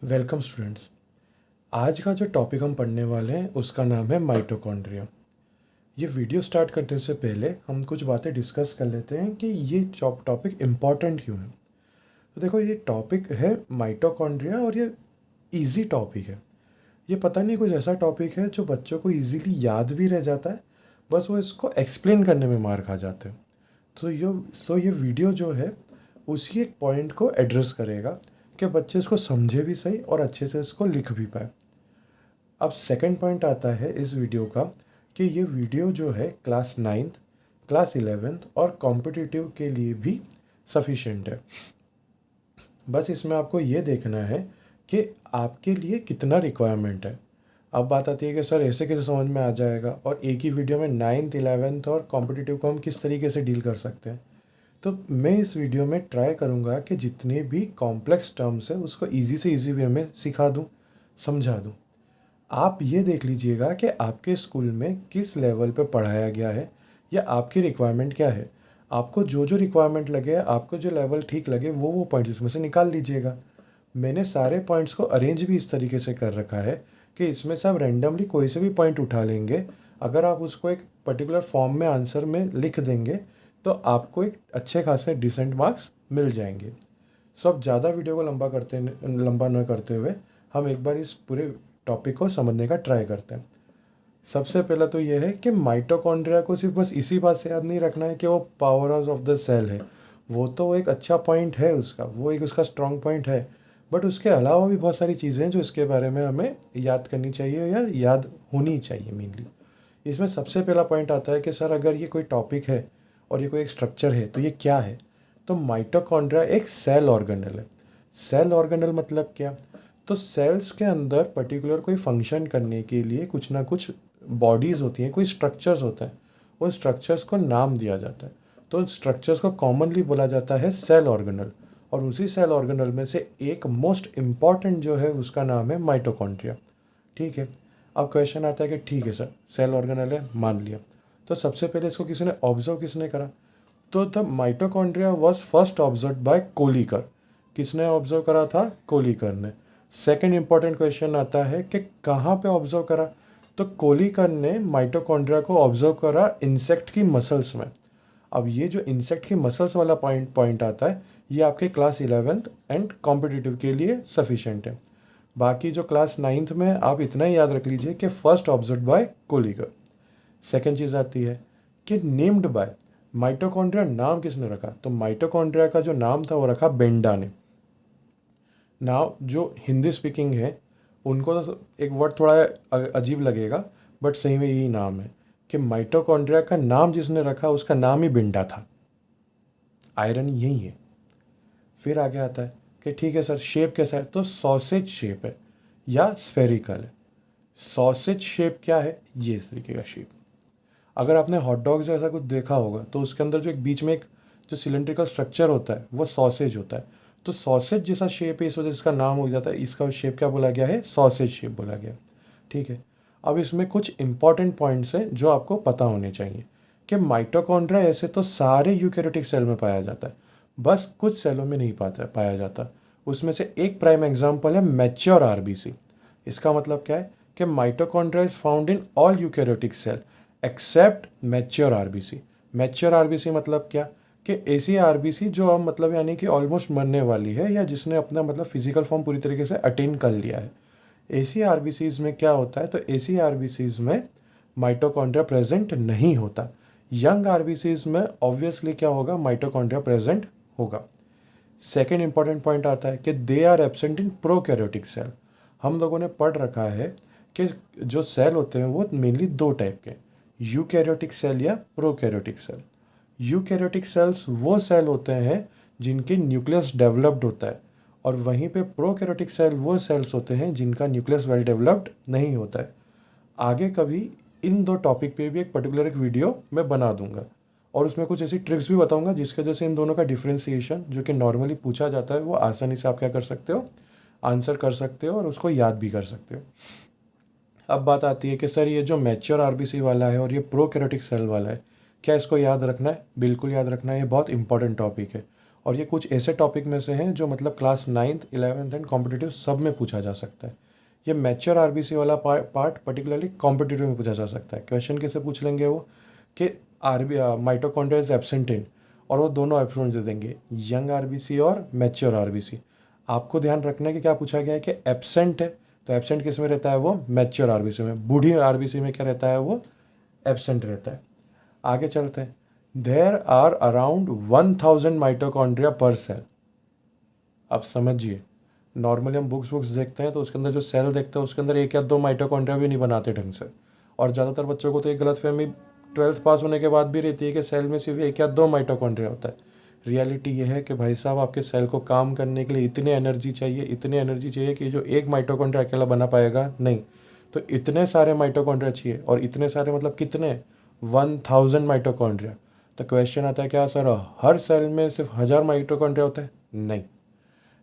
Welcome students. आज का जो टॉपिक हम पढ़ने वाले हैं उसका नाम है माइटोकॉन्ड्रिया। ये वीडियो स्टार्ट करने से पहले हम कुछ बातें डिस्कस कर लेते हैं कि ये टॉपिक इम्पॉर्टेंट क्यों है। तो देखो, ये टॉपिक है माइटोकॉन्ड्रिया और ये इजी टॉपिक है। ये पता नहीं कुछ ऐसा टॉपिक है जो बच्चों को इजीली याद भी रह जाता है, बस वो इसको एक्सप्लेन करने में मार खा जाते हैं। तो ये वीडियो जो है उसी एक पॉइंट को एड्रेस करेगा कि बच्चे इसको समझे भी सही और अच्छे से इसको लिख भी पाए। अब सेकंड पॉइंट आता है इस वीडियो का कि ये वीडियो जो है क्लास 9th, क्लास 11th और कॉम्पिटिटिव के लिए भी सफिशेंट है। बस इसमें आपको ये देखना है कि आपके लिए कितना रिक्वायरमेंट है। अब बात आती है कि सर ऐसे कैसे समझ में आ जाएगा और एक ही वीडियो में 9th, 11th और कॉम्पिटिटिव को हम किस तरीके से डील कर सकते हैं। तो मैं इस वीडियो में ट्राई करूँगा कि जितने भी कॉम्प्लेक्स टर्म्स है उसको ईजी से ईजी वे में सिखा दूँ, समझा दूँ। आप ये देख लीजिएगा कि आपके स्कूल में किस लेवल पे पढ़ाया गया है या आपकी रिक्वायरमेंट क्या है। आपको जो जो रिक्वायरमेंट लगे, आपको जो लेवल ठीक लगे वो पॉइंट्स इसमें से निकाल लीजिएगा। मैंने सारे पॉइंट्स को अरेंज भी इस तरीके से कर रखा है कि इसमें से आप रैंडमली कोई से भी पॉइंट उठा लेंगे। अगर आप उसको एक पर्टिकुलर फॉर्म में आंसर में लिख देंगे तो आपको एक अच्छे खासे डिसेंट मार्क्स मिल जाएंगे। सो अब ज़्यादा वीडियो को लंबा न करते हुए हम एक बार इस पूरे टॉपिक को समझने का ट्राई करते हैं। सबसे पहला तो ये है कि माइटोकॉन्ड्रिया को सिर्फ बस इसी बात से याद नहीं रखना है कि वो power house of the cell है। वो तो एक अच्छा पॉइंट है उसका, वो एक उसका स्ट्रॉन्ग पॉइंट है। बट उसके अलावा भी बहुत सारी चीज़ें हैं जो इसके बारे में हमें याद करनी चाहिए या याद होनी चाहिए मेनली। इसमें सबसे पहला पॉइंट आता है कि सर अगर ये कोई टॉपिक है और ये कोई एक स्ट्रक्चर है तो ये क्या है। तो माइटोकॉन्ड्रिया एक सेल ऑर्गेनल है। सेल ऑर्गेनल मतलब क्या? तो सेल्स के अंदर पर्टिकुलर कोई फंक्शन करने के लिए कुछ ना कुछ बॉडीज़ होती हैं, कोई स्ट्रक्चर्स होते हैं। उन स्ट्रक्चर्स को नाम दिया जाता है। तो स्ट्रक्चर्स को कॉमनली बोला जाता है सेल ऑर्गेनल। और उसी सेल ऑर्गेनल में से एक मोस्ट इम्पॉर्टेंट जो है उसका नाम है माइटोकॉन्ड्रिया। ठीक है। अब क्वेश्चन आता है कि ठीक है सर, सेल ऑर्गेनल है, मान लिया। तो सबसे पहले इसको किसी ने ऑब्जर्व किसने करा? तो the mitochondria was first observe by Kolliker. किसने ऑब्जर्व करा था? कोलिकर ने। सेकेंड इंपॉर्टेंट क्वेश्चन आता है कि कहाँ पे ऑब्जर्व करा? तो कोलिकर ने माइटोकॉन्ड्रिया को ऑब्जर्व करा इंसेक्ट की मसल्स में। अब ये जो इंसेक्ट की मसल्स वाला पॉइंट आता है ये आपके क्लास 11th एंड कॉम्पिटिटिव के लिए सफिशेंट है। बाकी जो क्लास 9th में आप इतना ही याद रख लीजिए कि फर्स्ट ऑब्जर्व बाय कोलिकर। सेकेंड चीज़ आती है कि नेम्ड बाय। माइटोकॉन्ड्रिया नाम किसने रखा? तो माइटोकॉन्ड्रिया का जो नाम था वो रखा बेंडा ने। नाउ जो हिंदी स्पीकिंग है उनको तो एक वर्ड थोड़ा अजीब लगेगा, बट सही में यही नाम है कि माइटोकॉन्ड्रिया का नाम जिसने रखा उसका नाम ही बेंडा था। आयरन यही है। फिर आगे आता है कि ठीक है सर, शेप कैसा है? तो सॉसेज शेप है या स्फेरिकल है। सॉसेज शेप क्या है? ये इस तरीके का शेप। अगर आपने हॉट डॉग जैसा कुछ देखा होगा तो उसके अंदर जो एक बीच में एक जो सिलेंड्रिकल स्ट्रक्चर होता है वो सॉसेज होता है। तो सॉसेज जैसा शेप है, इस वजह से इसका नाम हो जाता है। इसका शेप क्या बोला गया है? सॉसेज शेप बोला गया। ठीक है। अब इसमें कुछ इंपॉर्टेंट पॉइंट्स हैं जो आपको पता होने चाहिए कि माइटोकॉन्ड्रिया ऐसे तो सारे यूकैरियोटिक सेल में पाया जाता है, बस कुछ सेलों में नहीं पाया जाता। उसमें से एक प्राइम एग्जाम्पल है मैच्योर आरबीसी। इसका मतलब क्या है कि mitochondria is found in all eukaryotic cell except mature RBC. Mature RBC मतलब क्या? कि ऐसी आरबीसी जो अब मतलब यानी कि ऑलमोस्ट मरने वाली है या जिसने अपना मतलब फिजिकल फॉर्म पूरी तरीके से अटेन कर लिया है। ऐसी आरबीसीज में क्या होता है? तो ऐसी आरबीसीज में माइटोकॉन्ड्रिया प्रेजेंट नहीं होता। यंग आरबीसीज में ऑब्वियसली क्या होगा? माइटोकॉन्ड्रिया प्रेजेंट होगा। सेकेंड इंपॉर्टेंट पॉइंट आता है कि they are absent in prokaryotic cell. हम लोगों ने पढ़ रखा है कि जो सेल होते हैं वो मेनली दो टाइप के, यूकैरियोटिक सेल या प्रोकैरियोटिक सेल। यूकैरियोटिक सेल्स वो सेल होते हैं जिनके न्यूक्लियस डेवलप्ड होता है, और वहीं पे प्रोकैरियोटिक सेल वो सेल्स होते हैं जिनका न्यूक्लियस वेल डेवलप्ड नहीं होता है। आगे कभी इन दो टॉपिक पे भी एक पर्टिकुलर एक वीडियो मैं बना दूंगा और उसमें कुछ ऐसी ट्रिक्स भी बताऊंगा जिसकी वजह से इन दोनों का डिफ्रेंसिएशन जो कि नॉर्मली पूछा जाता है वो आसानी से आप क्या कर सकते हो? आंसर कर सकते हो और उसको याद भी कर सकते हो। अब बात आती है कि सर ये जो मैच्योर आरबीसी वाला है और ये प्रोकैरियोटिक सेल वाला है, क्या इसको याद रखना है? बिल्कुल याद रखना है, ये बहुत इंपॉर्टेंट टॉपिक है। और ये कुछ ऐसे टॉपिक में से हैं जो मतलब class 9th 11th and competitive सब में पूछा जा सकता है। ये मैच्योर आरबीसी वाला पार्ट पर्टिकुलरली कॉम्पिटिटिव में पूछा जा सकता है। क्वेश्चन कैसे पूछ लेंगे वो कि माइटोकॉन्ड्रिया इज एब्सेंट इन, और वो दोनों ऑप्शन दे देंगे, यंग आरबीसी और मैच्योर आरबीसी। आपको ध्यान रखना है कि क्या पूछा गया है कि एब्सेंट है, तो एब्सेंट किस में रहता है, वो मैच्योर आरबीसी में। बूढ़ी आरबीसी में क्या रहता है, वो एब्सेंट रहता है। आगे चलते हैं। देयर आर अराउंड 1000 माइटोकॉन्ड्रिया पर सेल। अब समझिए, नॉर्मली हम बुक्स देखते हैं तो उसके अंदर जो सेल देखते हैं उसके अंदर एक या दो माइटोकॉन्ड्रिया भी नहीं बनाते ढंग से, और ज़्यादातर बच्चों को तो एक गलतफहमी 12th पास होने के बाद भी रहती है कि सेल में सिर्फ एक या दो माइटोकॉन्ड्रिया होता है। रियलिटी ये है कि भाई साहब, आपके सेल को काम करने के लिए इतनी एनर्जी चाहिए कि जो एक माइटोकॉन्ड्रिया अकेला बना पाएगा नहीं, तो इतने सारे माइटोकॉन्ड्रिया चाहिए। और इतने सारे मतलब कितने, 1000 माइटोकॉन्ड्रिया। तो क्वेश्चन आता है क्या सर हर सेल में सिर्फ 1000 माइटोकॉन्ड्रिया होते हैं? नहीं,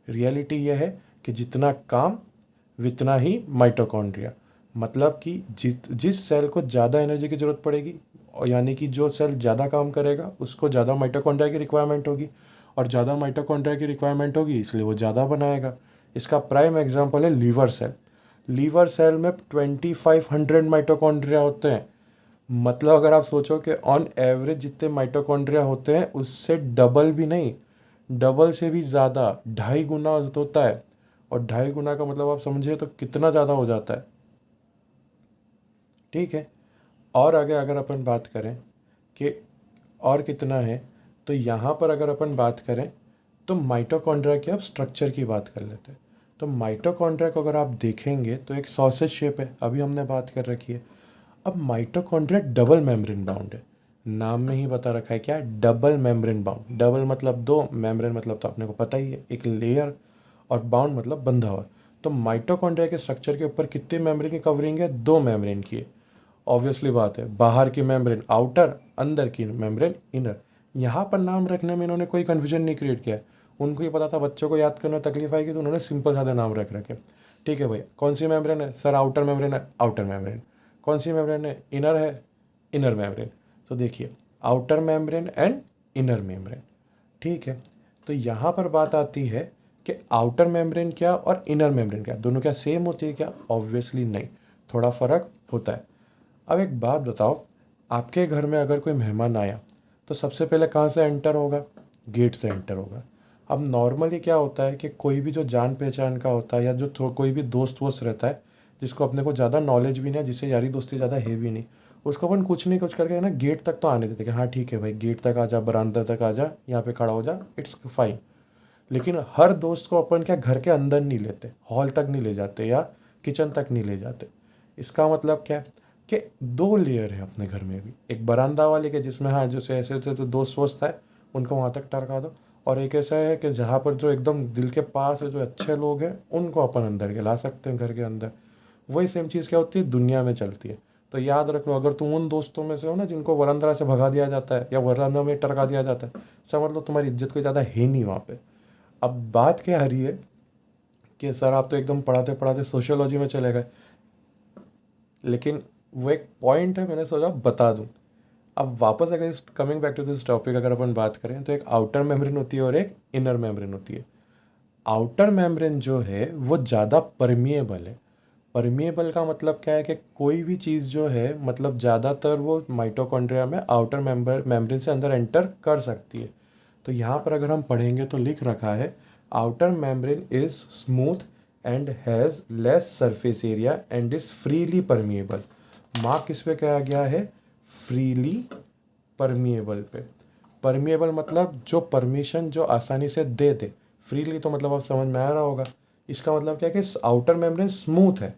रियलिटी ये है कि जितना काम वितना ही माइटोकॉन्ड्रिया। मतलब कि जिस सेल को ज़्यादा एनर्जी की ज़रूरत पड़ेगी, और यानी कि जो सेल ज़्यादा काम करेगा उसको ज़्यादा माइटोकॉन्ड्रिया की रिक्वायरमेंट होगी, और ज़्यादा माइटोकॉन्ड्रिया की रिक्वायरमेंट होगी इसलिए वो ज़्यादा बनाएगा। इसका प्राइम एग्जांपल है लीवर सेल। लीवर सेल में 2500 माइटोकॉन्ड्रिया होते हैं। मतलब अगर आप सोचो कि ऑन एवरेज जितने माइटोकॉन्ड्रिया होते हैं उससे डबल भी नहीं, डबल से भी ज़्यादा, 2.5 गुना होता है। और 2.5 गुना का मतलब आप समझिए तो कितना ज़्यादा हो जाता है। ठीक है, और आगे अगर अपन बात करें कि और कितना है, तो यहाँ पर अगर अपन बात करें तो माइटोकॉन्ड्रिया के अब स्ट्रक्चर की बात कर लेते हैं। तो माइटोकॉन्ड्रिया को अगर आप देखेंगे तो एक सॉसेज शेप है, अभी हमने बात कर रखी है। अब माइटोकॉन्ड्रिया डबल मेम्ब्रेन बाउंड है, नाम में ही बता रखा है क्या, डबल मेम्ब्रेन बाउंड। डबल मतलब दो, मेम्ब्रेन मतलब तो आपने को पता ही है, एक लेयर, और बाउंड मतलब बंधा हुआ। तो माइटोकॉन्ड्रिया के स्ट्रक्चर के ऊपर कितने मेम्ब्रेन की कवरिंग है, दो मेम्ब्रेन की है। ऑब्वियसली बात है, बाहर की मेम्ब्रेन आउटर, अंदर की मेम्ब्रेन इनर। यहाँ पर नाम रखने में इन्होंने कोई कन्फ्यूजन नहीं क्रिएट किया है। उनको ये पता था बच्चों को याद करने में तकलीफ आएगी, तो उन्होंने सिंपल सादे नाम रख रखे। ठीक है भाई, कौन सी मेम्ब्रेन है सर, आउटर मेम्ब्रेन है, आउटर मेम्ब्रेन। कौन सी मेम्ब्रेन है, इनर है, इनर मेम्ब्रेन। तो देखिए, outer membrane and inner membrane. ठीक है, तो यहाँ पर बात आती है कि आउटर मेम्ब्रेन क्या और इनर मेम्ब्रेन क्या, दोनों क्या सेम होती है क्या? ऑब्वियसली नहीं, थोड़ा फ़र्क होता है। अब एक बात बताओ, आपके घर में अगर कोई मेहमान आया तो सबसे पहले कहाँ से एंटर होगा, गेट से एंटर होगा। अब नॉर्मली क्या होता है कि कोई भी जो जान पहचान का होता है, या जो कोई भी दोस्त वोस्त रहता है जिसको अपने को ज़्यादा नॉलेज भी नहीं है, जिससे यारी दोस्ती ज़्यादा है भी नहीं, उसको अपन कुछ नहीं कुछ करके ना गेट तक तो आने देते कि हाँ ठीक है भाई, गेट तक आ जा, बरामदा तक आ जा, यहाँ पे खड़ा हो जा, इट्स फाइन। लेकिन हर दोस्त को अपन क्या घर के अंदर नहीं लेते, हॉल तक नहीं ले जाते या किचन तक नहीं ले जाते। इसका मतलब क्या है कि दो लेयर है अपने घर में भी, एक बरामदा वाले के जिसमें हाँ जैसे ऐसे ऐसे तो दोस्त वोस्त है उनको वहाँ तक टरका दो, और एक ऐसा है कि जहाँ पर जो एकदम दिल के पास है, जो अच्छे लोग हैं, उनको अपन अंदर के ला सकते हैं घर के अंदर। वही सेम चीज़ क्या होती है दुनिया में चलती है। तो याद रख लो, अगर तुम उन दोस्तों में से हो ना जिनको वरांदा से भगा दिया जाता है या वरांदा में टरका दिया जाता है, समझ लो तुम्हारी इज्जत कोई ज़्यादा है नहीं वहाँ पे। अब बात क्या आ रही है कि सर आप तो एकदम पढ़ाते पढ़ाते सोशियोलॉजी में चले गए, लेकिन वो एक पॉइंट है, मैंने सोचा बता दूं। अब वापस अगर इस coming back to this topic अगर अपन बात करें तो एक आउटर मेम्ब्रेन होती है और एक इनर मेम्ब्रेन होती है। आउटर मेम्ब्रेन जो है वो ज़्यादा परमिएबल है। परमिएबल का मतलब क्या है कि कोई भी चीज़ जो है, मतलब ज़्यादातर वो माइटोकॉन्ड्रिया में आउटर मेम्ब्रेन से अंदर एंटर कर सकती है। तो यहाँ पर अगर हम पढ़ेंगे तो लिख रखा है outer membrane is smooth and has less surface area and is freely permeable. Mark किस पे किया गया है, फ्रीली परमिएबल पे। परमिएबल मतलब जो परमिशन जो आसानी से दे दे, फ्रीली तो मतलब आप समझ में आ रहा होगा। इसका मतलब क्या है कि आउटर मेम्ब्रेन स्मूथ है,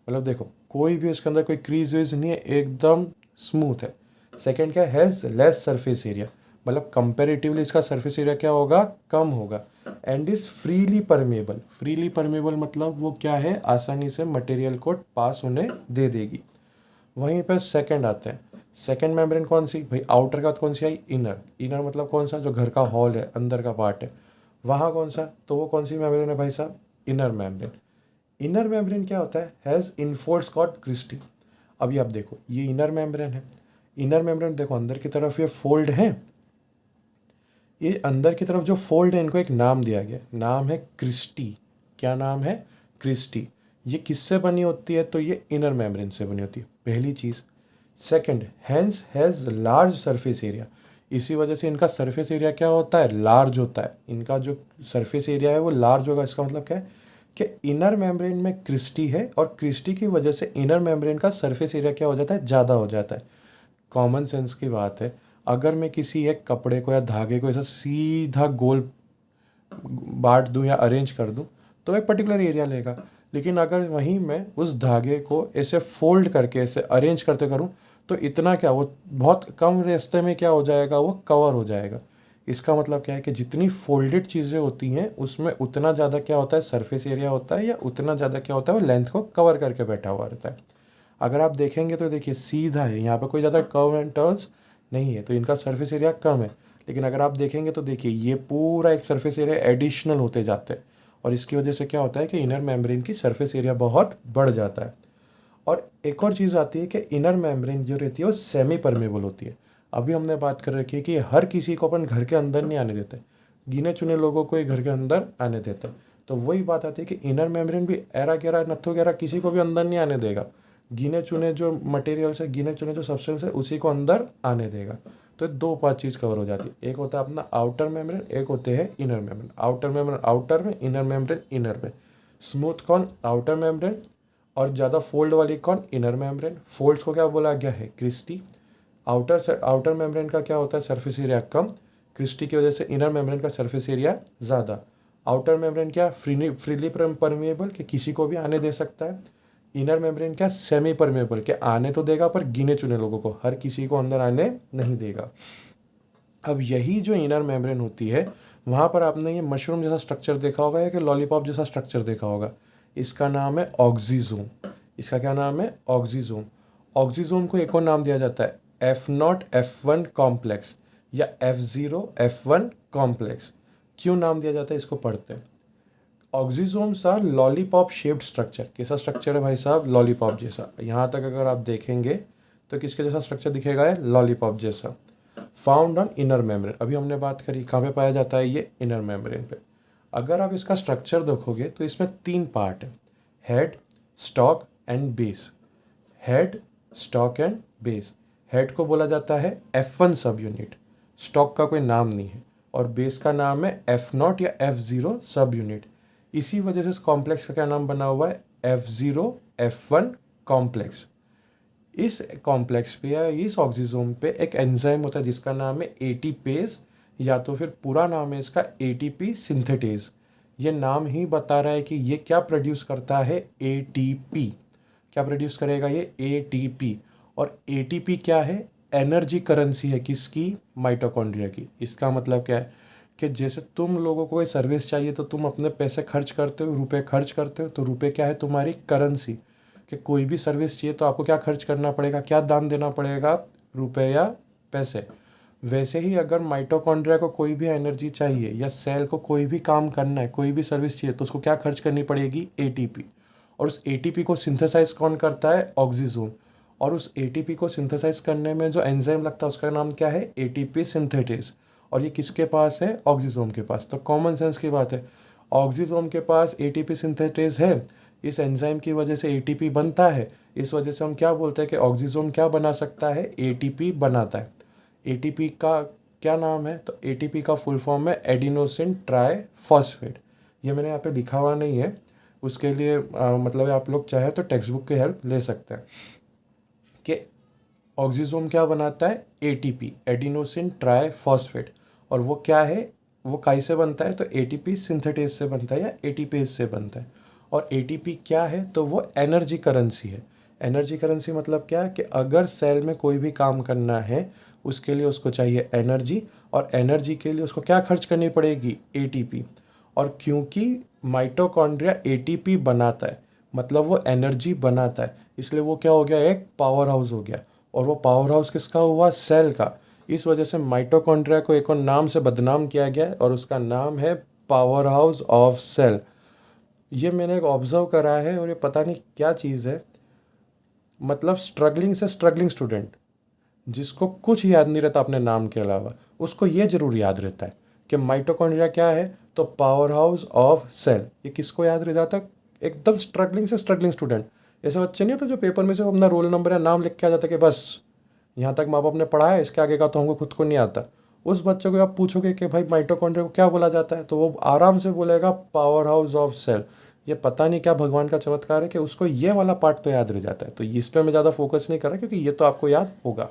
मतलब देखो कोई भी उसके अंदर कोई क्रीज वेज नहीं है, एकदम स्मूथ है। सेकेंड क्या, हैज़ लेस सरफेस एरिया, मतलब कंपेरेटिवली इसका सरफेस एरिया क्या होगा, कम होगा। And is freely permeable, freely permeable मतलब वो क्या है, आसानी से मटेरियल को पास होने दे देगी। वहीं पर सेकंड आते हैं, सेकंड मेम्ब्रेन कौन सी भाई, आउटर का कौन सी आई, इनर। इनर मतलब कौन सा, जो घर का हॉल है, अंदर का पार्ट है, वहाँ कौन सा, तो वो कौन सी मेम्ब्रेन है भाई साहब, इनर मेम्ब्रेन। इनर मेम्ब्रेन क्या होता है, हैज़ इन्फोर्स कॉट क्रिस्टी। अभी आप देखो ये इनर मेम्ब्रेन है, इनर मेम्ब्रेन देखो अंदर की तरफ ये फोल्ड है, ये अंदर की तरफ जो फोल्ड है इनको एक नाम दिया गया, नाम है क्रिस्टी। क्या नाम है? क्रिस्टी। ये किससे बनी होती है? तो ये इनर मेम्ब्रेन से बनी होती है, पहली चीज़। Second, hence has large surface area. इसी वजह से इनका सरफेस एरिया क्या होता है? लार्ज होता है। इनका जो सरफेस एरिया है वो लार्ज होगा। इसका मतलब क्या है कि इनर मेम्ब्रेन में क्रिस्टी है और क्रिस्टी की वजह से इनर मेम्ब्रेन का सरफेस एरिया क्या हो जाता है? ज़्यादा हो जाता है। कॉमन सेंस की बात है, अगर मैं किसी एक कपड़े को या धागे को ऐसा सीधा गोल बांट दूं या अरेंज कर दूं तो एक पर्टिकुलर एरिया लेगा। लेकिन अगर वहीं मैं उस धागे को ऐसे फोल्ड करके ऐसे अरेंज करते करूं तो इतना क्या, वो बहुत कम रास्ते में क्या हो जाएगा? वो कवर हो जाएगा। इसका मतलब क्या है कि जितनी फोल्डेड चीज़ें होती हैं उसमें उतना ज़्यादा क्या होता है? सरफेस एरिया होता है, या उतना ज़्यादा क्या होता है? वो लेंथ को कवर करके बैठा हुआ रहता है। अगर आप देखेंगे तो देखिए सीधा है, यहाँ पे कोई ज़्यादा कर्व एंड टर्न्स नहीं है, तो इनका सरफेस एरिया कम है। लेकिन अगर आप देखेंगे तो देखिए ये पूरा एक सरफेस एरिया एडिशनल होते जाते हैं, और इसकी वजह से क्या होता है कि इनर मेम्ब्रेन की सरफेस एरिया बहुत बढ़ जाता है। और एक और चीज़ आती है कि इनर मेम्ब्रेन जो रहती है वो सेमी परमेबल होती है। अभी हमने बात कर रखी है कि हर किसी को अपन घर के अंदर नहीं आने देते, गिने चुने लोगों को ही घर के अंदर आने देते हैं। तो वही बात आती है कि इनर मेम्ब्रेन भी एरा गेरा नत्थो गेरा किसी को भी अंदर नहीं आने देगा। गिने चुने जो मटेरियल्स है, गिने चुने जो सब्सटेंस है, उसी को अंदर आने देगा। तो दो पांच चीज़ कवर हो जाती है, एक होता है अपना आउटर मेम्ब्रेन, एक होते हैं inner membrane. Outer membrane outer में, इनर मेम्ब्रेन इनर में। स्मूथ कौन? Outer membrane. और ज़्यादा फोल्ड वाली कौन? Inner membrane. फोल्ड्स को क्या बोला गया है? क्रिस्टी। आउटर मेम्ब्रेन का क्या होता है? सरफेस एरिया कम। क्रिस्टी की वजह से इनर मेम्ब्रेन का सरफेस एरिया ज़्यादा। आउटर मेम्ब्रेन क्या? फ्रीली परमेएबल, कि किसी को भी आने दे सकता है। इनर मेम्ब्रेन क्या? सेमी परमेएबल, के आने तो देगा पर गिने चुने लोगों को, हर किसी को अंदर आने नहीं देगा। अब यही जो इनर मेम्ब्रेन होती है, वहाँ पर आपने ये मशरूम जैसा स्ट्रक्चर देखा होगा या कि लॉलीपॉप जैसा स्ट्रक्चर देखा होगा। इसका नाम है ऑक्सीजोम। इसका क्या नाम है? ऑक्सीजोम। ऑक्सीजोम को एक और नाम दिया जाता है F0 F1 कॉम्प्लेक्स, या F0 F1 कॉम्प्लेक्स। क्यों नाम दिया जाता है इसको पढ़ते हैं। Oxysomes are lollipop shaped structure. कैसा स्ट्रक्चर है भाई साहब? लॉलीपॉप जैसा। यहाँ तक अगर आप देखेंगे तो किसके जैसा स्ट्रक्चर दिखेगा? है लॉलीपॉप जैसा। Found on inner membrane. अभी हमने बात करी कहाँ पे पाया जाता है? ये इनर मेम्ब्रेन पे। अगर आप इसका स्ट्रक्चर देखोगे तो इसमें 3 पार्ट है, head, stock and base. Head, stock and base. Head को बोला जाता है F1 सब यूनिट, स्टॉक का कोई नाम नहीं है, और बेस का नाम है F0 या F0 सब यूनिट। इसी वजह से इस कॉम्प्लेक्स का क्या नाम बना हुआ है? F0 F1 complex. इस कॉम्प्लेक्स पे या इस ऑक्सीजोम पे एक एंजाइम होता है जिसका नाम है एटीपेज, या तो फिर पूरा नाम है इसका एटीपी सिंथेटेज। ये नाम ही बता रहा है कि ये क्या प्रोड्यूस करता है? एटीपी। क्या प्रोड्यूस करेगा ये? एटीपी। और एटीपी क्या है? एनर्जी करेंसी है किसकी? माइटोकॉन्ड्रिया की। इसका मतलब क्या है कि जैसे तुम लोगों को कोई सर्विस चाहिए तो तुम अपने पैसे खर्च करते हो, रुपए खर्च करते हो, तो रुपए क्या है? तुम्हारी करेंसी। कि कोई भी सर्विस चाहिए तो आपको क्या खर्च करना पड़ेगा? क्या दान देना पड़ेगा? रुपए या पैसे। वैसे ही अगर माइटोकॉन्ड्रिया को कोई भी एनर्जी चाहिए या सेल को कोई भी काम करना है, कोई भी सर्विस चाहिए, तो उसको क्या खर्च करनी पड़ेगी? एटीपी। और उस एटीपी को सिंथेसाइज कौन करता है? ऑक्सीजोम। और उस एटीपी को सिंथेसाइज करने में जो एंजाइम लगता है उसका नाम क्या है? ATP synthetase. और ये किसके पास है? ऑक्सीजोम के पास। तो कॉमन सेंस की बात है, ऑक्सीजोम के पास एटीपी सिंथेटेज है, इस एंजाइम की वजह से एटीपी बनता है। इस वजह से हम क्या बोलते हैं कि ऑक्सीजोम क्या बना सकता है? एटीपी बनाता है। एटीपी का क्या नाम है? तो एटीपी का फुल फॉर्म है एडिनोसिन ट्राईफॉस्फेट। ये मैंने यहाँ पे लिखा हुआ नहीं है, उसके लिए मतलब आप लोग चाहे तो टेक्स्ट बुक की हेल्प ले सकते हैं कि ऑक्सीजोम क्या बनाता है? ATP, adenosine triphosphate. और वो क्या है? वो काई से बनता है? तो एटीपी सिंथेटेज से बनता है या एटीपेज से बनता है। और एटीपी क्या है? तो वो एनर्जी करेंसी है। एनर्जी करेंसी मतलब क्या है कि अगर सेल में कोई भी काम करना है उसके लिए उसको चाहिए एनर्जी, और एनर्जी के लिए उसको क्या खर्च करनी पड़ेगी? एटीपी। और क्योंकि माइटोकॉन्ड्रिया एटीपी बनाता है, मतलब वो एनर्जी बनाता है, इसलिए वो क्या हो गया? एक पावर हाउस हो गया। और वो पावर हाउस किसका हुआ? सेल का। इस वजह से माइटोकॉन्ड्रिया को एक और नाम से बदनाम किया गया है और उसका नाम है पावर हाउस ऑफ सेल। ये मैंने एक ऑब्जर्व करा है और ये पता नहीं क्या चीज़ है, मतलब स्ट्रगलिंग से स्ट्रगलिंग स्टूडेंट जिसको कुछ याद नहीं रहता अपने नाम के अलावा, उसको ये ज़रूर याद रहता है कि माइटोकॉन्ड्रिया क्या है, तो पावर हाउस ऑफ सेल। ये किसको याद रह जाता है? एकदम स्ट्रगलिंग से स्ट्रगलिंग स्टूडेंट, ऐसे बच्चे नहीं होते जो पेपर में से अपना रोल नंबर या नाम लिख के आ जाता है कि बस यहाँ तक माँ बाप ने पढ़ा है, इसके आगे का तो हमको खुद को नहीं आता। उस बच्चे को आप पूछोगे कि भाई माइटोकॉन्ड्रिया को क्या बोला जाता है, तो वो आराम से बोलेगा पावर हाउस ऑफ सेल। ये पता नहीं क्या भगवान का चमत्कार है कि उसको ये वाला पार्ट तो याद रह जाता है। तो इस पर मैं ज़्यादा फोकस नहीं कर रहा क्योंकि ये तो आपको याद होगा।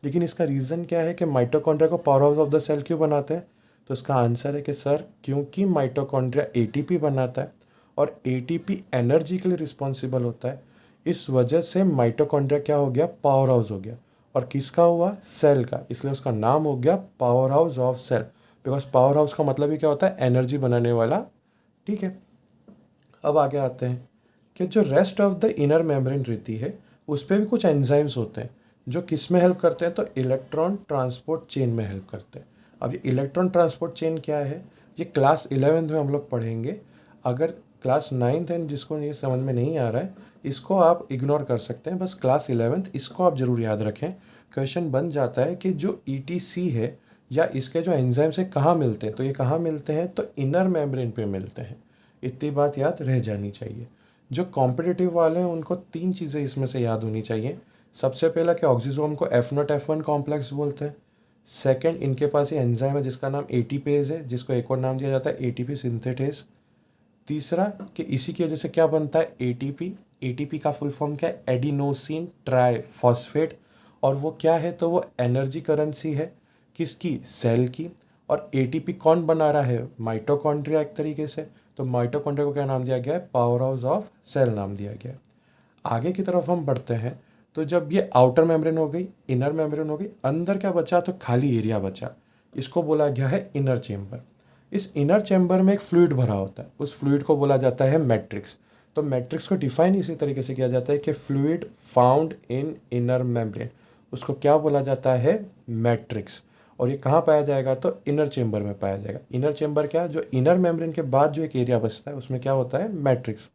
लेकिन इसका रीज़न क्या है कि माइटोकॉन्ड्रिया को power house of the cell क्यों बनाते हैं? तो इसका आंसर है कि सर, क्योंकि माइटोकॉन्ड्रिया एटीपी बनाता है और एटीपी एनर्जी के लिए रिस्पॉन्सिबल होता है। इस वजह से माइटोकॉन्ड्रिया क्या हो गया? पावर हाउस हो गया। और किसका हुआ? सेल का। इसलिए उसका नाम हो गया power house of cell. Because power house का मतलब ही क्या होता है? एनर्जी बनाने वाला। ठीक है, अब आगे आते हैं कि जो rest of the inner membrane रहती है उस पर भी कुछ एंजाइम्स होते हैं जो किस में हेल्प करते हैं? तो इलेक्ट्रॉन ट्रांसपोर्ट चेन में हेल्प करते हैं। अब ये इलेक्ट्रॉन ट्रांसपोर्ट चेन क्या है? ये क्लास 11th में हम लोग पढ़ेंगे। अगर क्लास 9th है जिसको ये समझ में नहीं आ रहा है, इसको आप इग्नोर कर सकते हैं। बस क्लास 11th इसको आप ज़रूर याद रखें। क्वेश्चन बन जाता है कि जो ईटीसी है या इसके जो एंजाइम्स है कहाँ मिलते हैं, तो ये कहाँ मिलते हैं? तो इनर मेम्ब्रेन पे मिलते हैं। इतनी बात याद रह जानी चाहिए। जो कॉम्पिटिटिव वाले हैं उनको 3 चीज़ें इसमें से याद होनी चाहिए। सबसे पहला कि ऑक्सीजोम को F0F1 कॉम्प्लेक्स बोलते हैं। सेकंड, इनके पास ये एंजाइम है जिसका नाम एटीपेज है, जिसको एक और नाम दिया जाता है एटीपी सिंथेटेज। तीसरा कि इसी की वजह से क्या बनता है? एटीपी। एटीपी का फुल फॉर्म क्या है? Adenosine triphosphate. और वो क्या है? तो वो एनर्जी करेंसी है। किसकी? सेल की। और एटीपी कौन बना रहा है? माइटोकॉन्ड्रिया एक तरीके से। तो माइटोकॉन्ड्रिया को क्या नाम दिया गया है? पावर हाउस ऑफ सेल नाम दिया गया है। आगे की तरफ हम बढ़ते हैं। तो जब ये आउटर मेम्ब्रेन हो गई, इनर मेम्ब्रेन हो गई, अंदर क्या बचा? तो खाली एरिया बचा। इसको बोला गया है इनर चेम्बर। इस इनर चेम्बर में एक फ्लूइड भरा होता है, उस फ्लूइड को बोला जाता है मैट्रिक्स। तो मैट्रिक्स को डिफाइन इसी तरीके से किया जाता है कि fluid found in inner membrane, उसको क्या बोला जाता है? मैट्रिक्स। और ये कहाँ पाया जाएगा? तो इनर चेम्बर में पाया जाएगा। इनर चेम्बर क्या? जो इनर मेम्ब्रेन के बाद जो एक एरिया बचता है उसमें क्या होता है? मैट्रिक्स।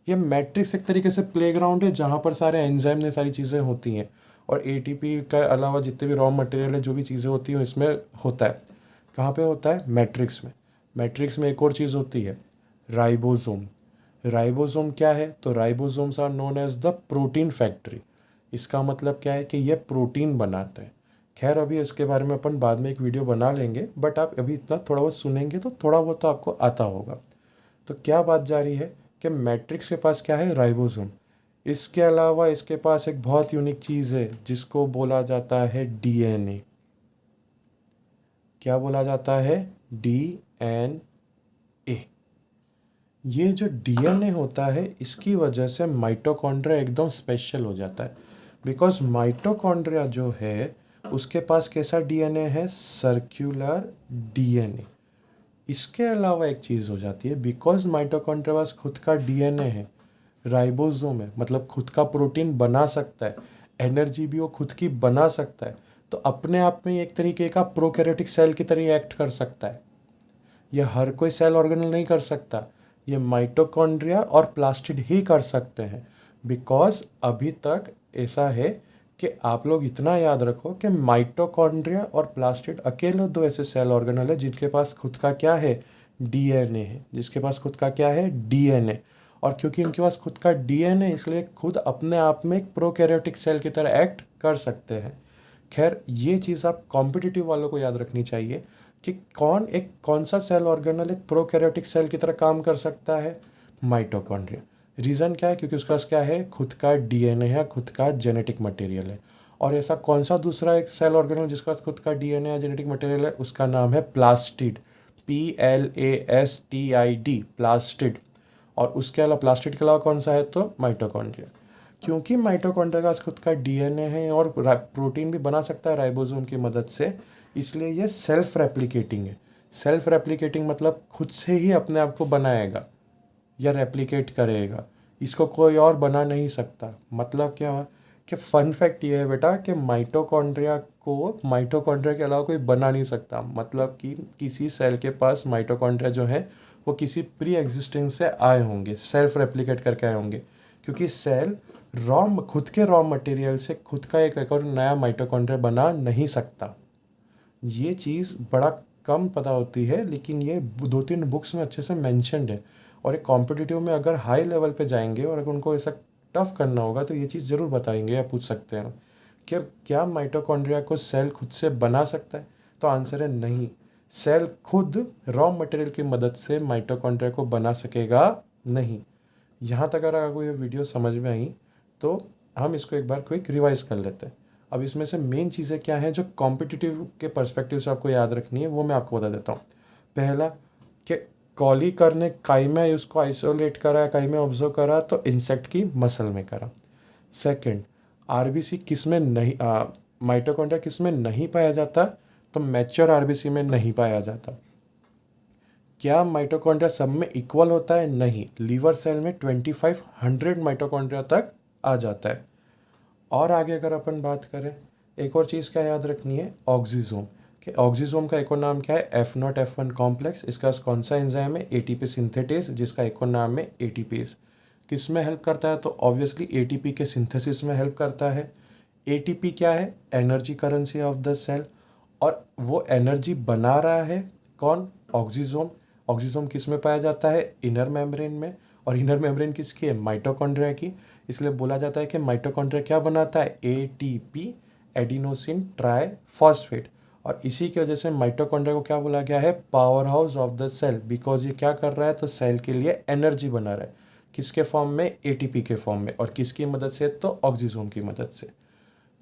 ये मैट्रिक्स एक तरीके से प्लेग्राउंड है जहाँ पर सारे एंजाइम ने सारी चीज़ें होती हैं। और एटीपी का अलावा जितने भी रॉ मटेरियल है, जो भी चीज़ें होती हैं इसमें होता है। कहाँ पे होता है? मैट्रिक्स में। मैट्रिक्स में एक और चीज़ होती है, राइबोसोम। राइबोसोम क्या है? तो ribosomes are known as the protein factory. इसका मतलब क्या है? कि ये प्रोटीन बनाते हैं। खैर अभी इसके बारे में अपन बाद में एक वीडियो बना लेंगे, बट आप अभी इतना थोड़ा बहुत सुनेंगे तो थोड़ा बहुत तो आपको आता होगा। तो क्या बात जा रही है कि मैट्रिक्स के पास क्या है? राइबोसोम। इसके अलावा इसके पास एक बहुत यूनिक चीज़ है जिसको बोला जाता है डीएनए। क्या बोला जाता है? डीएनए। ये जो डीएनए होता है इसकी वजह से माइटोकॉन्ड्रिया एकदम स्पेशल हो जाता है। बिकॉज माइटोकॉन्ड्रिया जो है उसके पास कैसा डीएनए है? Circular DNA. इसके अलावा एक चीज़ हो जाती है, बिकॉज माइटोकॉन्ड्रिया पास खुद का डीएनए है, राइबोसोम है, मतलब खुद का प्रोटीन बना सकता है, एनर्जी भी वो खुद की बना सकता है, तो अपने आप में एक तरीके का प्रोकैरियोटिक सेल की तरह एक्ट कर सकता है। ये हर कोई सेल ऑर्गेनल नहीं कर सकता, ये माइटोकॉन्ड्रिया और प्लास्टिड ही कर सकते हैं। बिकॉज अभी तक ऐसा है कि आप लोग इतना याद रखो कि माइटोकॉन्ड्रिया और प्लास्टिड अकेले 2 ऐसे सेल ऑर्गेनल है जिनके पास खुद का क्या है? डीएनए है। जिसके पास खुद का क्या है? डीएनए। और क्योंकि इनके पास खुद का डीएनए इसलिए खुद अपने आप में एक प्रोकैरियोटिक सेल की तरह एक्ट कर सकते हैं। खैर ये चीज़ आप कॉम्पिटिटिव वालों को याद रखनी चाहिए कि कौन सा सेल ऑर्गेनल एक प्रोकैरियोटिक सेल की तरह काम कर सकता है? माइटोकॉन्ड्रिया। रीज़न क्या है? क्योंकि उसका क्या है? खुद का डीएनए है, खुद का जेनेटिक मटेरियल है। और ऐसा कौन सा दूसरा एक सेल ऑर्गेनल जिसके पास खुद का डीएनए या जेनेटिक मटेरियल है? उसका नाम है प्लास्टिड। PLASTID, plastid. और उसके अलावा प्लास्टिड के अलावा कौन सा है? तो माइटोकॉन्ड्रिया। क्योंकि माइटोकॉन्ड्रिया का खुद का डीएनए है और प्रोटीन भी बना सकता है राइबोसोम की मदद से, इसलिए ये सेल्फ रेप्लिकेटिंग है। सेल्फ रेप्लिकेटिंग मतलब खुद से ही अपने आप को बनाएगा या रेप्लिकेट करेगा, इसको कोई और बना नहीं सकता। मतलब क्या हुआ कि फन फैक्ट ये है बेटा कि माइटोकॉन्ड्रिया को माइटोकॉन्ड्रिया के अलावा कोई बना नहीं सकता। मतलब कि किसी सेल के पास माइटोकॉन्ड्रिया जो है वो किसी प्री एग्जिस्टेंस से आए होंगे, सेल्फ रेप्लिकेट करके आए होंगे, क्योंकि सेल खुद के रॉ मटेरियल से खुद का एक और नया माइटोकॉन्ड्रिया बना नहीं सकता। ये चीज़ बड़ा कम पता होती है, लेकिन ये 2-3 बुक्स में अच्छे से मेंशन्ड है। और एक कॉम्पिटिटिव में अगर हाई लेवल पे जाएंगे और अगर उनको ऐसा टफ करना होगा तो ये चीज़ ज़रूर बताएंगे या पूछ सकते हैं कि क्या माइटोकॉन्ड्रिया को सेल खुद से बना सकता है। तो आंसर है नहीं। सेल खुद रॉ मटेरियल की मदद से माइटोकॉन्ड्रिया को बना सकेगा नहीं। यहाँ तक अगर आपको ये वीडियो समझ में आई तो हम इसको एक बार क्विक रिवाइज कर लेते हैं। अब इसमें से मेन चीज़ें क्या हैं जो कॉम्पिटिटिव के पर्सपेक्टिव से आपको याद रखनी है, वो मैं आपको बता देता हूँ। पहला कि कॉलीकर ने काई में उसको आइसोलेट करा, काई में ऑब्जर्व करा तो इंसेक्ट की मसल में करा। सेकंड, आरबीसी किस में नहीं, माइटोकॉन्ड्रिया किस में नहीं पाया जाता, तो मैच्योर आरबीसी में नहीं पाया जाता। क्या माइटोकॉन्ड्रिया सब में इक्वल होता है? नहीं, लीवर सेल में 2500 माइटोकॉन्ड्रिया तक आ जाता है। और आगे अगर अपन बात करें, एक और चीज़ क्या याद रखनी है, ऑक्सीजोम। कि ऑक्सीजोम का एक और नाम क्या है, F0F1 कॉम्प्लेक्स। इसका कौन सा एंजाइम है, एटीपी सिंथेटेज, जिसका एक और नाम है एटीपीज। किस में हेल्प करता है, तो ऑब्वियसली एटीपी के सिंथेसिस में हेल्प करता है। एटीपी क्या है, energy currency of the cell, और वो एनर्जी बना रहा है कौन, ऑक्सीजोम। ऑक्सीजोम किस में पाया जाता है, इनर मेम्ब्रेन में। और इनर मेम्ब्रेन किसकी है, माइटोकॉन्ड्रिया की। इसलिए बोला जाता है कि माइटोकॉन्ड्रिया क्या बनाता है, एटीपी, एडिनोसिन ट्राइफॉस्फेट। और इसी की वजह से माइटोकॉन्ड्रिया को क्या बोला गया है, power house of the cell, because ये क्या कर रहा है, तो सेल के लिए एनर्जी बना रहा है। किसके फॉर्म में, एटीपी के फॉर्म में। और किसकी मदद से, तो ऑक्सीजोम की मदद से।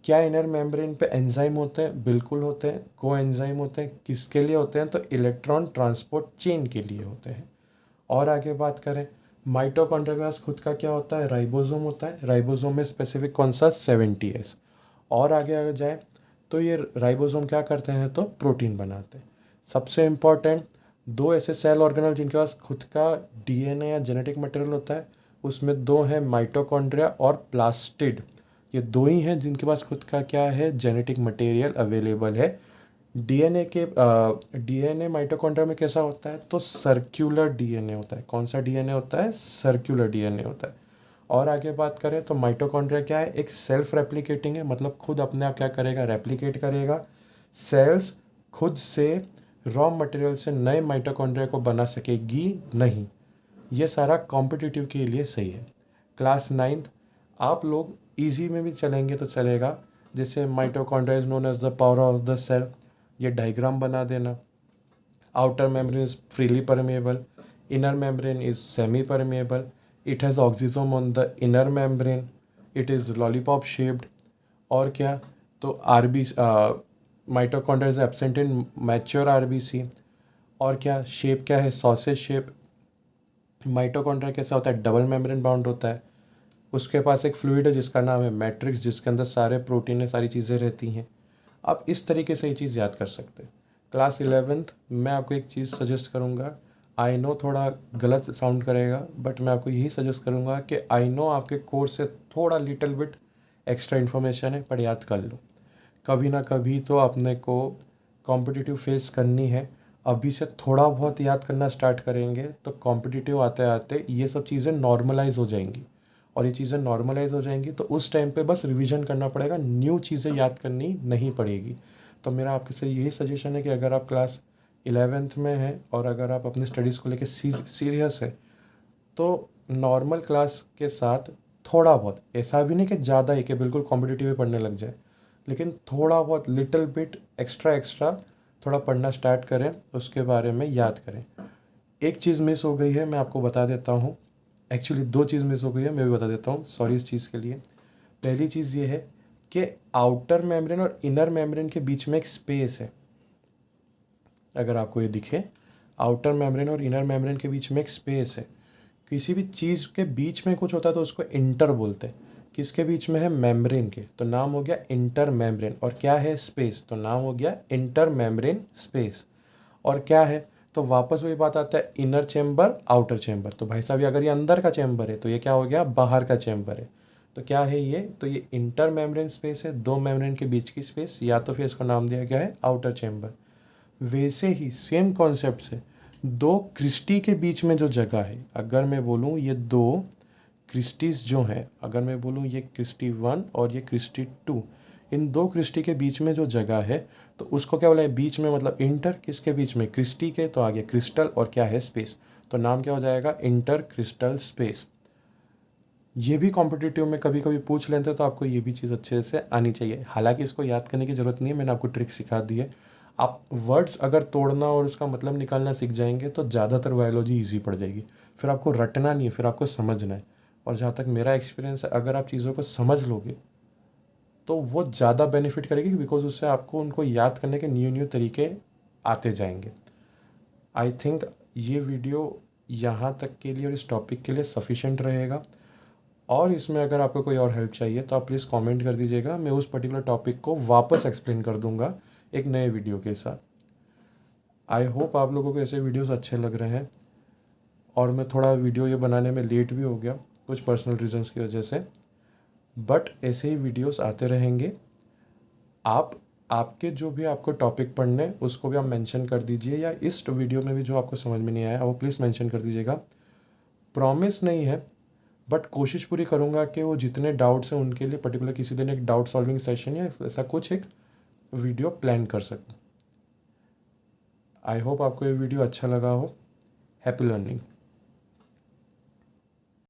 क्या इनर मेम्ब्रेन पे एंजाइम होते हैं, बिल्कुल होते हैं। को एंजाइम होते हैं, किसके लिए होते हैं, तो इलेक्ट्रॉन ट्रांसपोर्ट चेन के लिए होते हैं। और आगे बात करें, माइटोकॉन्ड्रिया के पास खुद का क्या होता है, राइबोसोम होता है। राइबोसोम में स्पेसिफिक कौन सा, 70S। और आगे अगर जाए तो ये राइबोसोम क्या करते हैं, तो प्रोटीन बनाते हैं। सबसे इम्पॉर्टेंट, दो ऐसे सेल ऑर्गेनल जिनके पास खुद का डीएनए या जेनेटिक मटेरियल होता है, उसमें दो हैं, माइटोकॉन्ड्रिया और प्लास्टिड। ये दो ही हैं जिनके पास खुद का क्या है, जेनेटिक मटेरियल अवेलेबल है। डीएनए माइटोकॉन्ड्रिया में कैसा होता है, तो सर्कुलर डीएनए होता है। कौन सा डीएनए होता है, सर्कुलर डीएनए होता है। और आगे बात करें तो माइटोकॉन्ड्रिया क्या है, एक सेल्फ रेप्लिकेटिंग है, मतलब खुद अपने आप क्या करेगा, रेप्लिकेट करेगा। सेल्स खुद से रॉ मटेरियल से नए माइटोकॉन्ड्रिया को बना सकेगी नहीं। ये सारा कॉम्पिटिटिव के लिए सही है। क्लास 9th आप लोग इजी में भी चलेंगे तो चलेगा। जैसे mitochondria is known as the power of the cell, ये डायग्राम बना देना। Outer membrane is freely permeable, inner membrane is semi permeable, it has oxysome on the inner membrane, it is lollipop shaped. और क्या, तो RB mitochondria is absent in mature RBC. और क्या shape क्या है, सॉसेज शेप। माइटोकॉन्ड्रिया कैसा होता है, डबल मेम्ब्रेन बाउंड होता है। उसके पास एक फ्लूइड है जिसका नाम है मैट्रिक्स, जिसके अंदर सारे प्रोटीन है, सारी चीज़ें रहती हैं। आप इस तरीके से ये चीज़ याद कर सकते हैं। क्लास 11th मैं आपको एक चीज़ सजेस्ट करूँगा, आई नो थोड़ा गलत साउंड करेगा, बट मैं आपको यही सजेस्ट करूँगा कि आई नो आपके कोर्स से थोड़ा लिटिल बिट एक्स्ट्रा इन्फॉर्मेशन है, पर याद कर लो। कभी ना कभी तो अपने को कॉम्पिटिटिव फेस करनी है। अभी से थोड़ा बहुत याद करना स्टार्ट करेंगे तो कॉम्पिटिटिव आते आते ये सब चीज़ें नॉर्मलाइज हो जाएंगी। और ये चीज़ें नॉर्मलाइज हो जाएंगी तो उस टाइम पे बस रिवीजन करना पड़ेगा, न्यू चीज़ें याद करनी नहीं पड़ेगी। तो मेरा आपके से यही सजेशन है कि अगर आप क्लास 11th में हैं और अगर आप अपनी स्टडीज़ को लेकर सीरियस है तो नॉर्मल क्लास के साथ थोड़ा बहुत, ऐसा भी नहीं कि ज़्यादा ही कि बिल्कुल कॉम्पिटिटिव पढ़ने लग जाए, लेकिन थोड़ा बहुत लिटिल बिट एक्स्ट्रा थोड़ा पढ़ना स्टार्ट करें, उसके बारे में याद करें। एक चीज़ मिस हो गई है, मैं आपको बता देता हूँ। एक्चुअली दो चीज़ मिस हो गई है, मैं भी बता देता हूँ, सॉरी इस चीज़ के लिए। पहली चीज़ ये है कि आउटर मेम्ब्रेन और इनर मेम्ब्रेन के बीच में एक स्पेस है। अगर आपको ये दिखे, आउटर मेम्ब्रेन और इनर मेम्ब्रेन के बीच में एक स्पेस है। किसी भी चीज़ के बीच में कुछ होता है तो उसको इंटर बोलते हैं। किसके बीच में है, मेम्ब्रेन के, तो नाम हो गया इंटर मेम्ब्रेन। और क्या है, स्पेस, तो नाम हो गया इंटर मेम्ब्रेन स्पेस। और क्या है, तो वापस वही बात आता है, इनर चेम्बर आउटर चेम्बर। तो भाई साहब अगर ये अंदर का चेम्बर है तो ये क्या हो गया, बाहर का चेम्बर है। तो क्या है ये, तो ये इंटर मेम्ब्रेन स्पेस है, दो मेम्ब्रेन के बीच की स्पेस, या तो फिर इसको नाम दिया गया है आउटर चेम्बर। वैसे ही सेम कॉन्सेप्ट से दो क्रिस्टी के बीच में जो जगह है, अगर मैं बोलूँ ये दो क्रिस्टीज़ जो हैं, अगर मैं बोलूँ ये क्रिस्टी 1 और ये क्रिस्टी 2, इन दो क्रिस्टी के बीच में जो जगह है तो उसको क्या बोला है, बीच में मतलब इंटर किसके बीच में, क्रिस्टी के, तो आगे क्रिस्टल और क्या है, स्पेस, तो नाम क्या हो जाएगा, इंटर क्रिस्टल स्पेस। ये भी कॉम्पिटिटिव में कभी कभी पूछ लेते हैं, तो आपको ये भी चीज़ अच्छे से आनी चाहिए। हालांकि इसको याद करने की ज़रूरत नहीं है, मैंने आपको ट्रिक सिखा दी है। आप वर्ड्स अगर तोड़ना और उसका मतलब निकालना सीख जाएंगे तो ज़्यादातर बायोलॉजी ईजी पड़ जाएगी। फिर आपको रटना नहीं है, फिर आपको समझना है। और जहाँ तक मेरा एक्सपीरियंस है, अगर आप चीज़ों को समझ लोगे तो वो ज़्यादा बेनिफिट करेगी, बिकॉज उससे आपको उनको याद करने के न्यू न्यू तरीके आते जाएंगे। आई थिंक ये वीडियो यहाँ तक के लिए और इस टॉपिक के लिए सफिशेंट रहेगा। और इसमें अगर आपको कोई और हेल्प चाहिए तो आप प्लीज़ कमेंट कर दीजिएगा, मैं उस पर्टिकुलर टॉपिक को वापस एक्सप्लेन कर दूंगा एक नए वीडियो के साथ। आई होप आप लोगों को ऐसे वीडियोस अच्छे लग रहे हैं। और मैं थोड़ा वीडियो ये बनाने में लेट भी हो गया कुछ पर्सनल रीजंस की वजह से, बट ऐसे ही वीडियोस आते रहेंगे। आप आपके जो भी आपको टॉपिक पढ़ने उसको भी आप मेंशन कर दीजिए, या इस वीडियो में भी जो आपको समझ में नहीं आया वो प्लीज़ मेंशन कर दीजिएगा। प्रॉमिस नहीं है, बट कोशिश पूरी करूँगा कि वो जितने डाउट्स हैं उनके लिए पर्टिकुलर किसी दिन एक डाउट सॉल्विंग सेशन या ऐसा कुछ एक वीडियो प्लान कर सकूँ। आई होप आपको ये वीडियो अच्छा लगा हो। Happy learning.